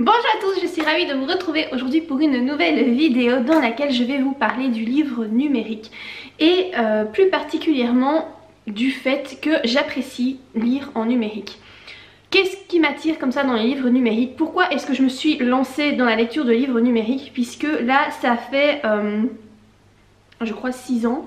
Bonjour à tous, je suis ravie de vous retrouver aujourd'hui pour une nouvelle vidéo dans laquelle je vais vous parler du livre numérique et plus particulièrement du fait que j'apprécie lire en numérique. Qu'est-ce qui m'attire comme ça dans les livres numériques? Pourquoi est-ce que je me suis lancée dans la lecture de livres numériques? Puisque là ça fait je crois 6 ans,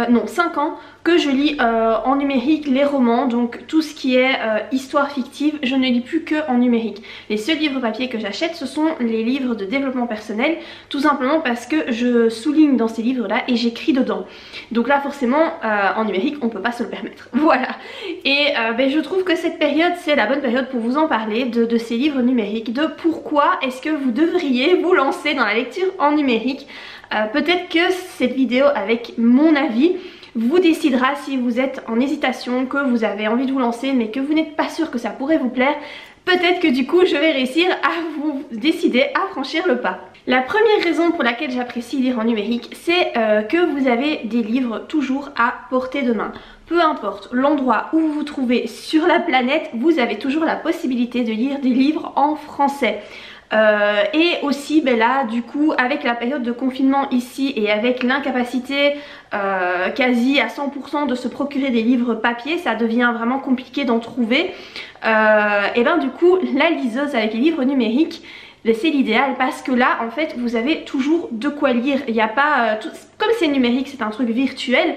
non 5 ans que je lis en numérique les romans, donc tout ce qui est histoire fictive, je ne lis plus que en numérique. Les seuls livres papier que j'achète ce sont les livres de développement personnel, tout simplement parce que je souligne dans ces livres là et j'écris dedans. Donc là forcément en numérique on peut pas se le permettre, voilà. Et je trouve que cette période c'est la bonne période pour vous en parler de ces livres numériques, de pourquoi est-ce que vous devriez vous lancer dans la lecture en numérique. Peut-être que cette vidéo avec mon avis vous décidera si vous êtes en hésitation, que vous avez envie de vous lancer mais que vous n'êtes pas sûr que ça pourrait vous plaire. Peut-être que du coup je vais réussir à vous décider à franchir le pas. La première raison pour laquelle j'apprécie lire en numérique, c'est que vous avez des livres toujours à portée de main. Peu importe l'endroit où vous vous trouvez sur la planète, vous avez toujours la possibilité de lire des livres en français. Et aussi là du coup avec la période de confinement ici et avec l'incapacité quasi à 100% de se procurer des livres papier, ça devient vraiment compliqué d'en trouver. Et du coup la liseuse avec les livres numériques, c'est l'idéal parce que là en fait vous avez toujours de quoi lire. Il n'y a pas comme c'est numérique, c'est un truc virtuel,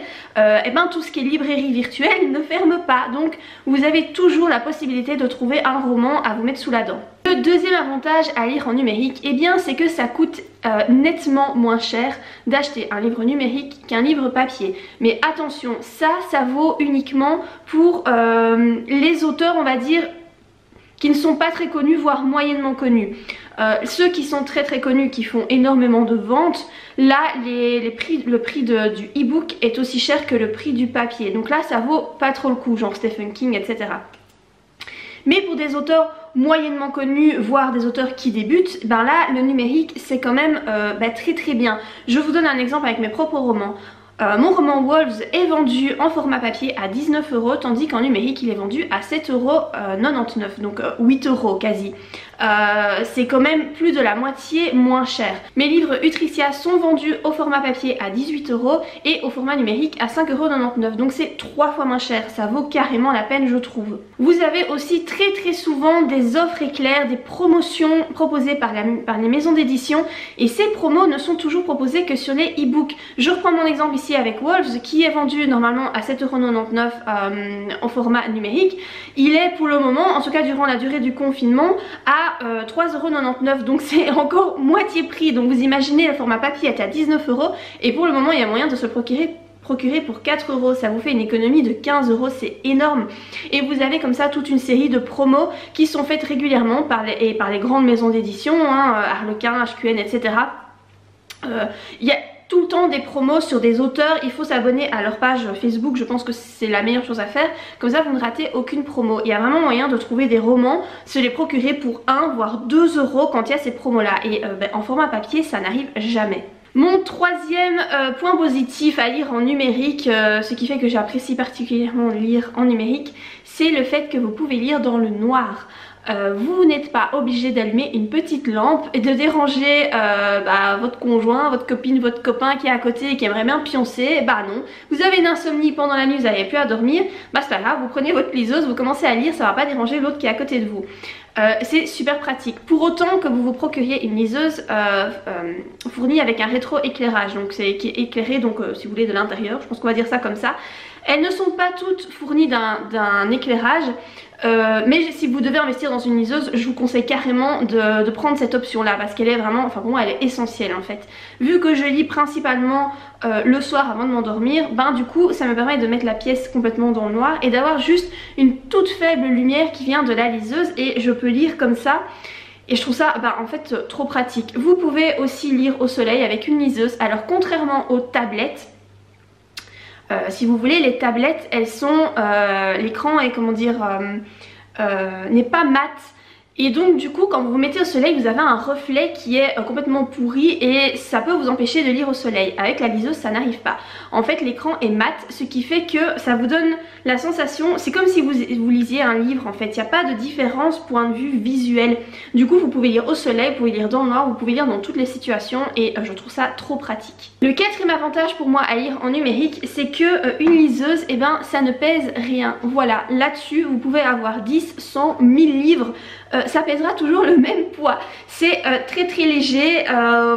tout ce qui est librairie virtuelle ne ferme pas, donc vous avez toujours la possibilité de trouver un roman à vous mettre sous la dent. Le deuxième avantage à lire en numérique, c'est que ça coûte nettement moins cher d'acheter un livre numérique qu'un livre papier. Mais attention, ça vaut uniquement pour les auteurs, on va dire, qui ne sont pas très connus, voire moyennement connus. Ceux qui sont très connus, qui font énormément de ventes, là le prix du e-book est aussi cher que le prix du papier. Donc là ça vaut pas trop le coup, genre Stephen King, etc. Mais pour des auteurs moyennement connus, voire des auteurs qui débutent, là le numérique c'est quand même très bien. Je vous donne un exemple avec mes propres romans. Mon roman Wolves est vendu en format papier à 19 €, tandis qu'en numérique il est vendu à 7,99 €, donc 8 € quasi. C'est quand même plus de la moitié moins cher. Mes livres Utricia sont vendus au format papier à 18 € et au format numérique à 5,99 €, donc c'est 3 fois moins cher, ça vaut carrément la peine je trouve. Vous avez aussi très souvent des offres éclairs, des promotions proposées par les maisons d'édition, et ces promos ne sont toujours proposées que sur les e-books. Je reprends mon exemple ici avec Wolves qui est vendu normalement à 7,99 € en format numérique. Il est pour le moment, en tout cas durant la durée du confinement, à 3,99 €, donc c'est encore moitié prix. Donc vous imaginez, le format papier est à 19 € et pour le moment il y a moyen de se le procurer pour 4 €, ça vous fait une économie de 15 €, c'est énorme. Et vous avez comme ça toute une série de promos qui sont faites régulièrement par les grandes maisons d'édition, Harlequin, HQN, etc. Il y a tout le temps des promos sur des auteurs, il faut s'abonner à leur page Facebook, je pense que c'est la meilleure chose à faire, comme ça vous ne ratez aucune promo. Il y a vraiment moyen de trouver des romans, se les procurer pour 1 voire 2 € quand il y a ces promos là, et en format papier ça n'arrive jamais. Mon troisième point positif à lire en numérique, ce qui fait que j'apprécie particulièrement lire en numérique, c'est le fait que vous pouvez lire dans le noir. Vous n'êtes pas obligé d'allumer une petite lampe et de déranger votre conjoint, votre copine, votre copain qui est à côté et qui aimerait bien pioncer. Non, vous avez une insomnie pendant la nuit, vous n'avez plus à dormir, c'est pas grave, vous prenez votre liseuse, vous commencez à lire, ça va pas déranger l'autre qui est à côté de vous. C'est super pratique. Pour autant que vous vous procuriez une liseuse fournie avec un rétro-éclairage, donc qui est éclairé donc si vous voulez de l'intérieur, je pense qu'on va dire ça comme ça. Elles ne sont pas toutes fournies d'un éclairage, mais si vous devez investir dans une liseuse, je vous conseille carrément de prendre cette option là parce qu'elle est vraiment, pour moi elle est essentielle en fait. Vu que je lis principalement le soir avant de m'endormir, du coup ça me permet de mettre la pièce complètement dans le noir et d'avoir juste une toute faible lumière qui vient de la liseuse et je peux lire comme ça. Et je trouve ça en fait trop pratique. Vous pouvez aussi lire au soleil avec une liseuse. Alors contrairement aux tablettes, si vous voulez, les tablettes elles sont l'écran est n'est pas mat Et donc du coup quand vous vous mettez au soleil vous avez un reflet qui est complètement pourri et ça peut vous empêcher de lire au soleil. Avec la liseuse ça n'arrive pas. En fait l'écran est mat, ce qui fait que ça vous donne la sensation, c'est comme si vous lisiez un livre en fait. Il n'y a pas de différence point de vue visuel. Du coup vous pouvez lire au soleil, vous pouvez lire dans le noir, vous pouvez lire dans toutes les situations et je trouve ça trop pratique. Le quatrième avantage pour moi à lire en numérique c'est que une liseuse, eh ben, ça ne pèse rien. Voilà, là-dessus vous pouvez avoir 10, 100, 1000 livres. Ça pèsera toujours le même poids. C'est très léger,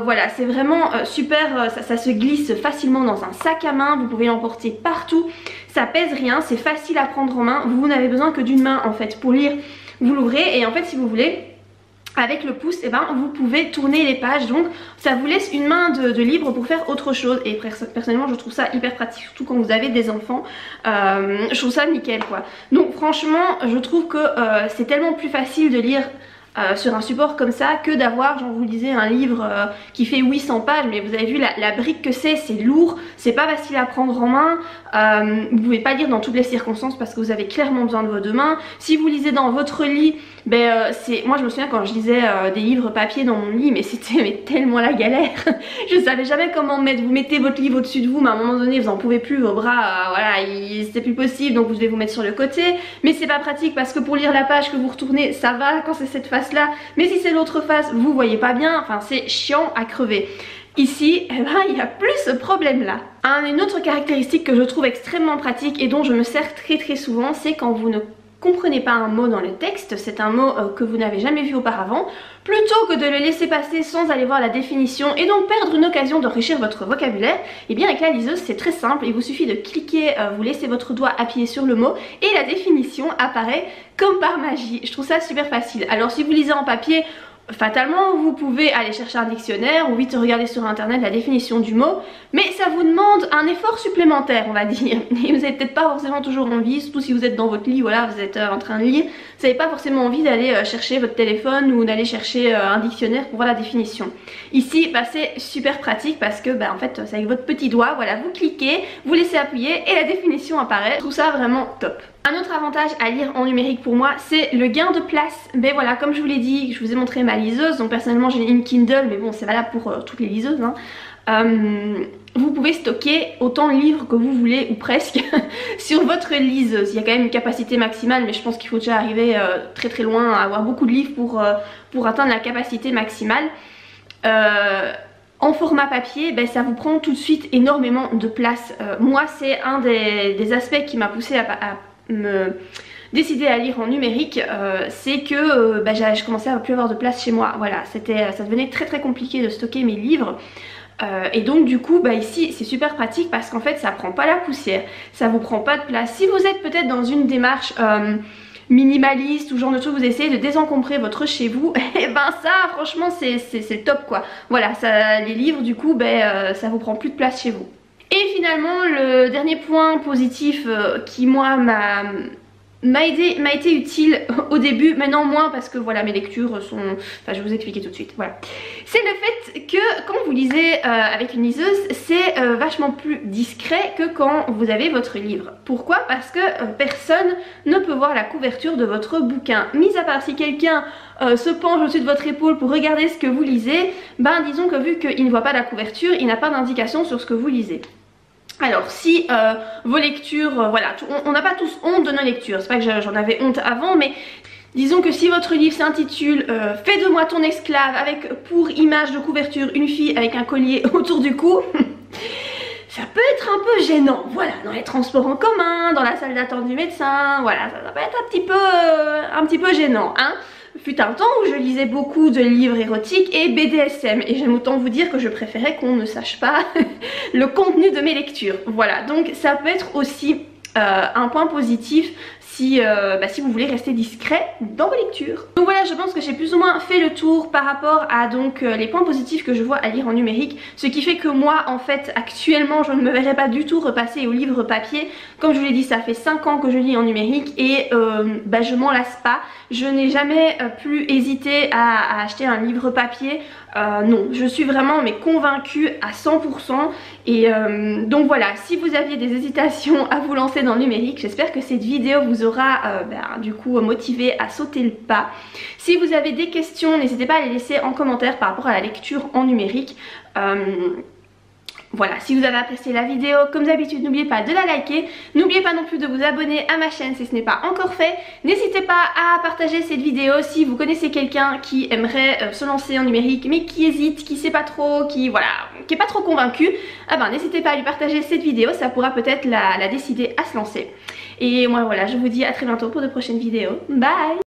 voilà, c'est vraiment super, ça se glisse facilement dans un sac à main, vous pouvez l'emporter partout, ça pèse rien, c'est facile à prendre en main, vous n'avez besoin que d'une main en fait pour lire, vous l'ouvrez et en fait si vous voulez, avec le pouce, eh ben, vous pouvez tourner les pages, donc ça vous laisse une main de libre pour faire autre chose. Et personnellement je trouve ça hyper pratique, surtout quand vous avez des enfants, je trouve ça nickel quoi. Donc franchement je trouve que c'est tellement plus facile de lire sur un support comme ça que d'avoir, genre vous lisez un livre qui fait 800 pages mais vous avez vu la brique que c'est lourd, c'est pas facile à prendre en main, vous pouvez pas lire dans toutes les circonstances parce que vous avez clairement besoin de vos deux mains. Si vous lisez dans votre lit, ben moi je me souviens quand je lisais des livres papier dans mon lit, mais c'était tellement la galère. Je savais jamais comment mettre, vous mettez votre livre au-dessus de vous mais à un moment donné vous en pouvez plus, vos bras voilà c'était plus possible donc vous devez vous mettre sur le côté, mais c'est pas pratique parce que pour lire la page que vous retournez ça va quand c'est cette face là, mais si c'est l'autre face vous voyez pas bien, enfin c'est chiant à crever. Ici, eh ben, il n'y a plus ce problème là. Une autre caractéristique que je trouve extrêmement pratique et dont je me sers très souvent, c'est quand vous ne comprenez pas un mot dans le texte, c'est un mot que vous n'avez jamais vu auparavant, plutôt que de le laisser passer sans aller voir la définition et donc perdre une occasion d'enrichir votre vocabulaire, et bien avec la liseuse c'est très simple, il vous suffit de cliquer, vous laissez votre doigt appuyer sur le mot et la définition apparaît comme par magie. Je trouve ça super facile. Alors si vous lisez en papier, fatalement vous pouvez aller chercher un dictionnaire ou vite regarder sur internet la définition du mot, mais ça vous demande un effort supplémentaire on va dire, et vous n'avez peut-être pas forcément toujours envie, surtout si vous êtes dans votre lit, voilà, vous êtes en train de lire, vous n'avez pas forcément envie d'aller chercher votre téléphone ou d'aller chercher un dictionnaire pour voir la définition. Ici bah, c'est super pratique parce que bah, en fait c'est avec votre petit doigt, voilà, vous cliquez, vous laissez appuyer et la définition apparaît. Je trouve ça vraiment top. Un autre avantage à lire en numérique pour moi c'est le gain de place. Ben voilà, comme je vous l'ai dit, je vous ai montré ma liseuse, donc personnellement j'ai une Kindle mais bon c'est valable pour toutes les liseuses hein. Vous pouvez stocker autant de livres que vous voulez ou presque sur votre liseuse. Il y a quand même une capacité maximale mais je pense qu'il faut déjà arriver très loin à avoir beaucoup de livres pour atteindre la capacité maximale. En format papier, ben, ça vous prend tout de suite énormément de place. Moi c'est un des aspects qui m'a poussé à me décider à lire en numérique, c'est que bah, je commençais à plus avoir de place chez moi. Voilà, ça devenait très compliqué de stocker mes livres. Et donc du coup bah ici c'est super pratique parce qu'en fait ça prend pas la poussière, ça vous prend pas de place. Si vous êtes peut-être dans une démarche minimaliste ou genre de truc, vous essayez de désencombrer votre chez vous, et ben ça franchement c'est le top quoi. Voilà, les livres du coup ben, ça vous prend plus de place chez vous. Et finalement le dernier point positif qui moi m'a été utile au début, maintenant moins parce que voilà mes lectures sont, enfin je vais vous expliquer tout de suite, voilà. C'est le fait que quand vous lisez avec une liseuse c'est vachement plus discret que quand vous avez votre livre. Pourquoi? Parce que personne ne peut voir la couverture de votre bouquin, mis à part si quelqu'un se penche au-dessus de votre épaule pour regarder ce que vous lisez, ben disons que vu qu'il ne voit pas la couverture, il n'a pas d'indication sur ce que vous lisez. Alors si vos lectures, voilà, on n'a pas tous honte de nos lectures, c'est pas que j'en avais honte avant, mais disons que si votre livre s'intitule Fais de moi ton esclave avec pour image de couverture une fille avec un collier autour du cou, ça peut être un peu gênant, voilà, dans les transports en commun, dans la salle d'attente du médecin, voilà, ça peut être un petit peu gênant, hein. Fut un temps où je lisais beaucoup de livres érotiques et BDSM et j'aime autant vous dire que je préférais qu'on ne sache pas le contenu de mes lectures. Voilà, donc ça peut être aussi un point positif si vous voulez rester discret dans vos lectures. Donc voilà, je pense que j'ai plus ou moins fait le tour par rapport à donc les points positifs que je vois à lire en numérique, ce qui fait que moi en fait actuellement je ne me verrais pas du tout repasser au livre papier. Comme je vous l'ai dit, ça fait 5 ans que je lis en numérique et je m'en lasse pas. Je n'ai jamais plus hésité à acheter un livre papier. Non, je suis vraiment convaincue à 100% et donc voilà, si vous aviez des hésitations à vous lancer dans le numérique, j'espère que cette vidéo vous aura aura du coup motivé à sauter le pas. Si vous avez des questions, n'hésitez pas à les laisser en commentaire par rapport à la lecture en numérique. Voilà, si vous avez apprécié la vidéo, comme d'habitude, n'oubliez pas de la liker. N'oubliez pas non plus de vous abonner à ma chaîne si ce n'est pas encore fait. N'hésitez pas à partager cette vidéo si vous connaissez quelqu'un qui aimerait se lancer en numérique mais qui hésite, qui sait pas trop, qui est pas trop convaincu. N'hésitez pas à lui partager cette vidéo, ça pourra peut-être la décider à se lancer. Et moi voilà, je vous dis à très bientôt pour de prochaines vidéos. Bye!